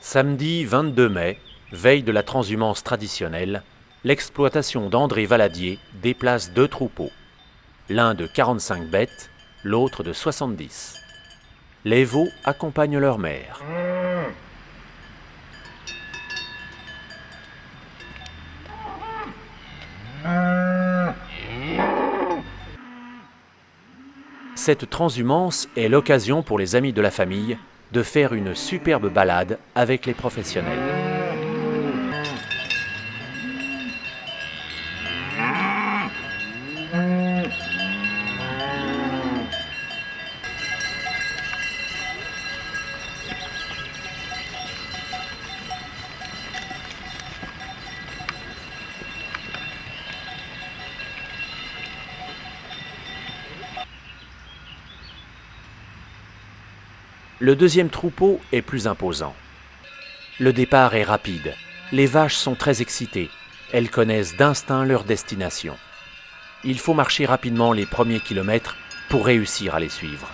Samedi 22 mai, veille de la transhumance traditionnelle, l'exploitation d'André Valadier déplace deux troupeaux, l'un de 45 bêtes, l'autre de 70. Les veaux accompagnent leur mère. Cette transhumance est l'occasion pour les amis de la famille de faire une superbe balade avec les professionnels. Le deuxième troupeau est plus imposant. Le départ est rapide. Les vaches sont très excitées. Elles connaissent d'instinct leur destination. Il faut marcher rapidement les premiers kilomètres pour réussir à les suivre.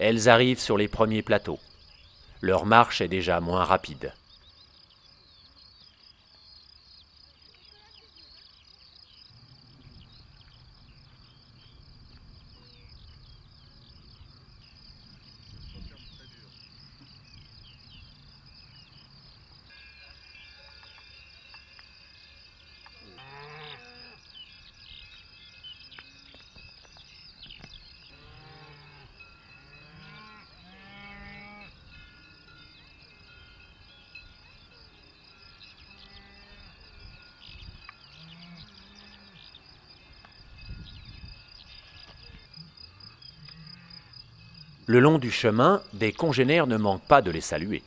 Elles arrivent sur les premiers plateaux. Leur marche est déjà moins rapide. Le long du chemin, des congénères ne manquent pas de les saluer.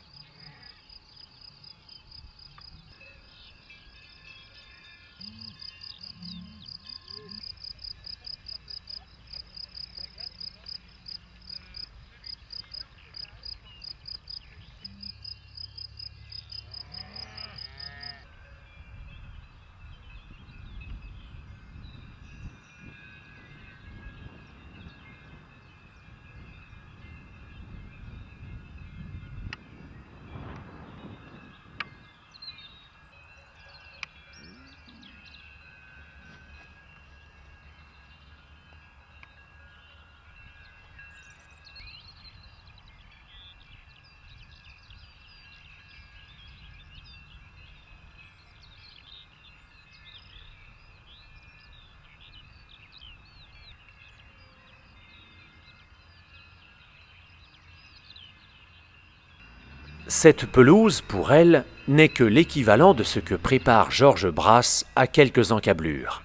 Cette pelouse, pour elle, n'est que l'équivalent de ce que prépare Georges Brasse à quelques encablures.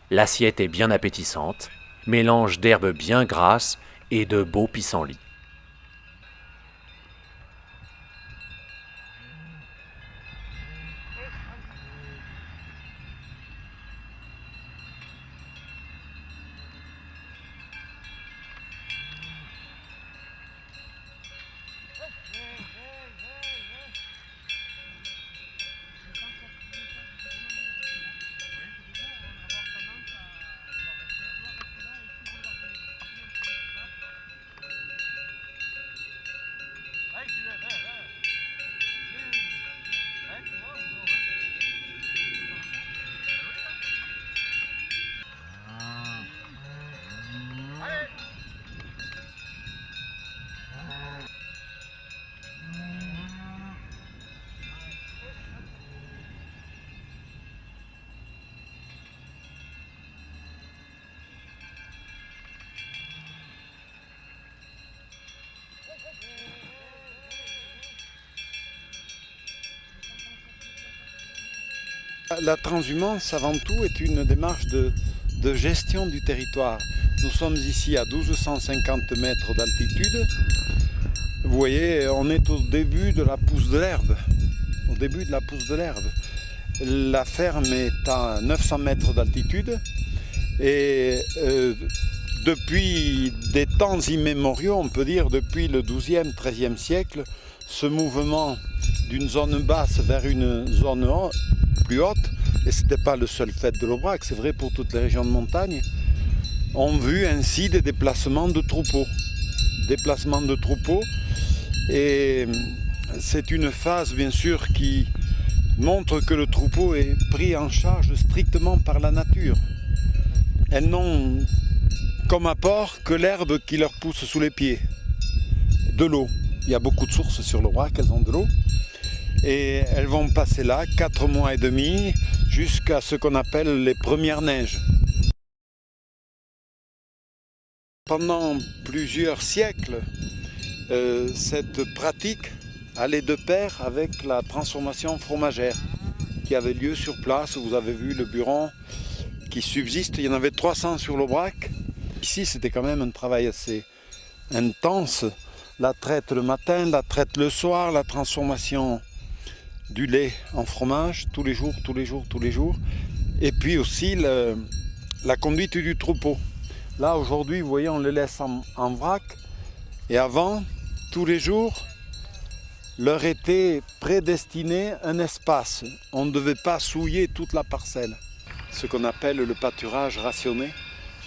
L'assiette est bien appétissante, mélange d'herbes bien grasses et de beaux pissenlits. La transhumance, avant tout, est une démarche de gestion du territoire. Nous sommes ici à 1250 mètres d'altitude. Vous voyez, on est au début de la pousse de l'herbe. Au début de la pousse de l'herbe. La ferme est à 900 mètres d'altitude et depuis des temps immémoriaux, on peut dire depuis le XIIe, XIIIe siècle, ce mouvement d'une zone basse vers une zone plus haute, et ce n'était pas le seul fait de l'Aubrac, c'est vrai pour toutes les régions de montagne, ont vu ainsi des déplacements de troupeaux. Déplacements de troupeaux, et c'est une phase bien sûr qui montre que le troupeau est pris en charge strictement par la nature. Elles n'ont comme apport que l'herbe qui leur pousse sous les pieds, de l'eau. Il y a beaucoup de sources sur l'Aubrac, elles ont de l'eau. Et elles vont passer là 4 mois et demi jusqu'à ce qu'on appelle les premières neiges. Pendant plusieurs siècles, cette pratique allait de pair avec la transformation fromagère qui avait lieu sur place. Vous avez vu le buron qui subsiste, il y en avait 300 sur l'Aubrac. Ici, c'était quand même un travail assez intense. La traite le matin, la traite le soir, la transformation du lait en fromage tous les jours, tous les jours, tous les jours. Et puis aussi la conduite du troupeau. Là, aujourd'hui, vous voyez, on les laisse en vrac. Et avant, tous les jours, leur était prédestiné un espace. On ne devait pas souiller toute la parcelle. Ce qu'on appelle le pâturage rationné.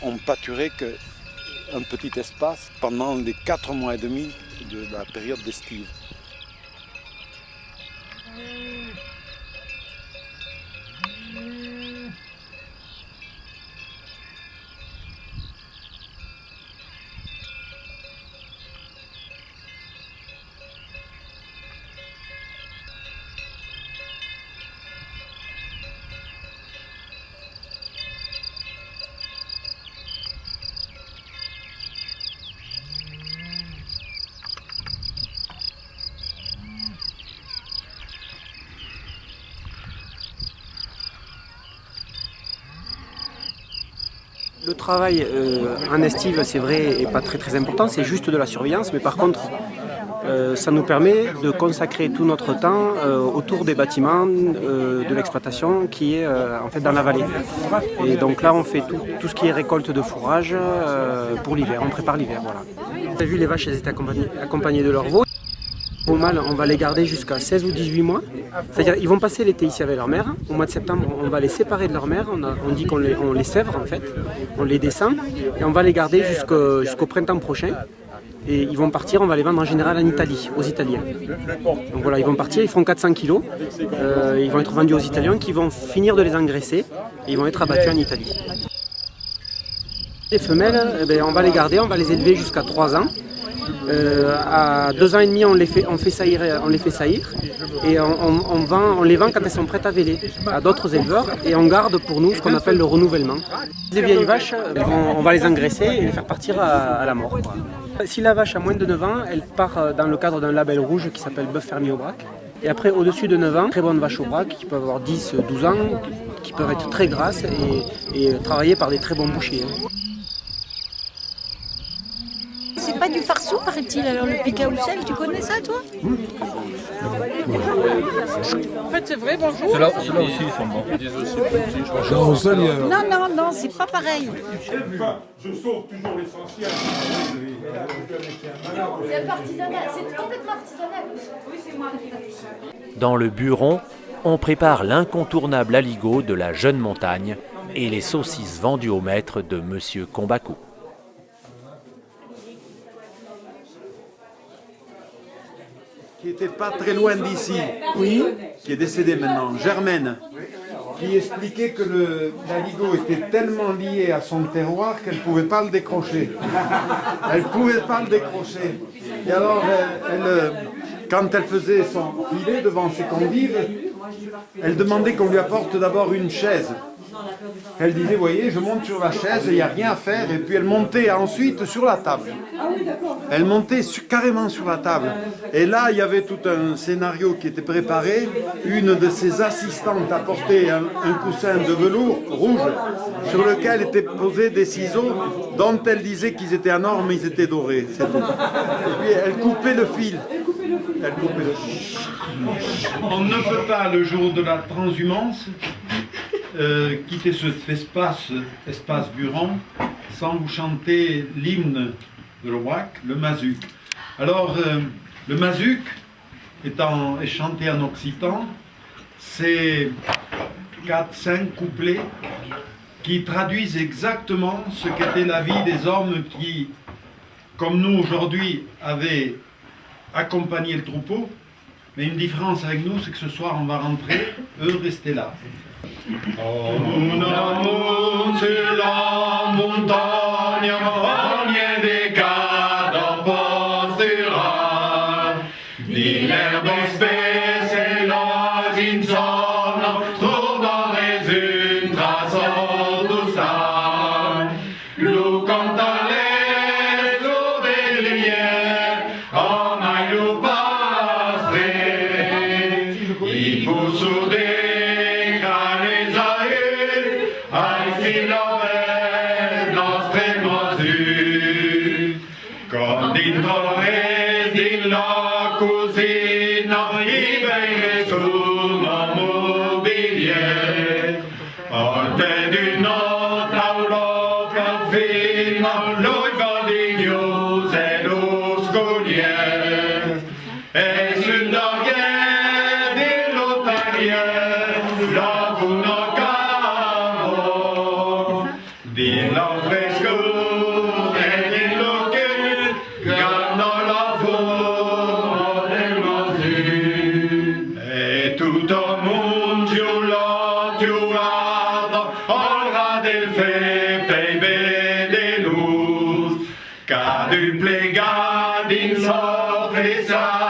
On pâturait qu'un petit espace pendant les 4 mois et demi de la période d'estive. Le travail en estive, c'est vrai, n'est pas très important, c'est juste de la surveillance, mais par contre, ça nous permet de consacrer tout notre temps autour des bâtiments de l'exploitation qui est en fait dans la vallée. Et donc là, on fait tout ce qui est récolte de fourrage pour l'hiver, on prépare l'hiver. Voilà. Vous avez vu, les vaches, elles étaient accompagnées de leurs veaux. Au mâle, on va les garder jusqu'à 16 ou 18 mois. C'est-à-dire ils vont passer l'été ici avec leur mère. Au mois de septembre, on va les séparer de leur mère. On dit qu'on les sèvre en fait. On les descend et on va les garder jusqu'au printemps prochain. Et ils vont partir, on va les vendre en général en Italie, aux Italiens. Donc voilà, ils vont partir, ils feront 400 kilos. Ils vont être vendus aux Italiens qui vont finir de les engraisser et ils vont être abattus en Italie. Les femelles, eh bien, on va les garder, on va les élever jusqu'à 3 ans. À 2 ans et demi, on les fait saillir et on les vend quand elles sont prêtes à véler à d'autres éleveurs et on garde pour nous ce qu'on appelle le renouvellement. Les vieilles vaches, on va les engraisser et les faire partir à la mort. Si la vache a moins de 9 ans, elle part dans le cadre d'un label rouge qui s'appelle Bœuf Fermier Aubrac. Et après, au-dessus de 9 ans, très bonnes vaches Aubrac qui peuvent avoir 10, 12 ans, qui peuvent être très grasses et travaillées par des très bons bouchers. C'est pas du farsou, paraît-il, alors le piquet au sel, tu connais ça, toi? En fait, c'est vrai, bonjour. Ceux-là aussi, ils sont bons. Ils disent aussi petits, je crois. Non, c'est pas pareil. Je sauve toujours l'essentiel. C'est artisanal, c'est complètement artisanal. Oui, c'est moi qui l'ai fait. Dans le buron, on prépare l'incontournable aligot de la jeune montagne et les saucisses vendues au maître de Monsieur Combacou. Qui n'était pas très loin d'ici, oui, qui est décédée maintenant, Germaine, qui expliquait que l'aligot était tellement lié à son terroir qu'elle ne pouvait pas le décrocher. Elle ne pouvait pas le décrocher. Et alors, quand elle faisait son filet devant ses convives, elle demandait qu'on lui apporte d'abord une chaise. Elle disait, voyez, je monte sur la chaise, il n'y a rien à faire. Et puis elle montait ensuite sur la table. Elle montait carrément sur la table. Et là, il y avait tout un scénario qui était préparé. Une de ses assistantes apportait un coussin de velours rouge sur lequel étaient posés des ciseaux dont elle disait qu'ils étaient en or, mais ils étaient dorés. C'est tout. Et puis elle coupait le fil. Elle coupait le fil. On ne peut pas, le jour de la transhumance, quitter cet espace Buron, sans vous chanter l'hymne de l'Ouac, le Mazuc. Alors, le Mazuc est chanté en occitan, c'est 4-5 couplets qui traduisent exactement ce qu'était la vie des hommes qui, comme nous aujourd'hui, avaient accompagné le troupeau. Mais une différence avec nous, c'est que ce soir on va rentrer, eux rester là. Amun, amun, sur la montagne, ogni decada passerà, di l'erba spessa e la insonna, trovare un traço d'ossar. Lo canta l'estro dell'Ier, oh mai lo pastre, i posso de ai filove nostre Mazuc, con dentro la cucina i bei suma mobilier, al te d'una taula caffina, lui va dignos e lo scoglier, e sul darghe dell'ottarier, la buona Dilla fresco e dillo che ganno la forma del Mazuc. E tutto il mondo l'ha trovato, ora del fepe e belle luz, che du plegad in soffresa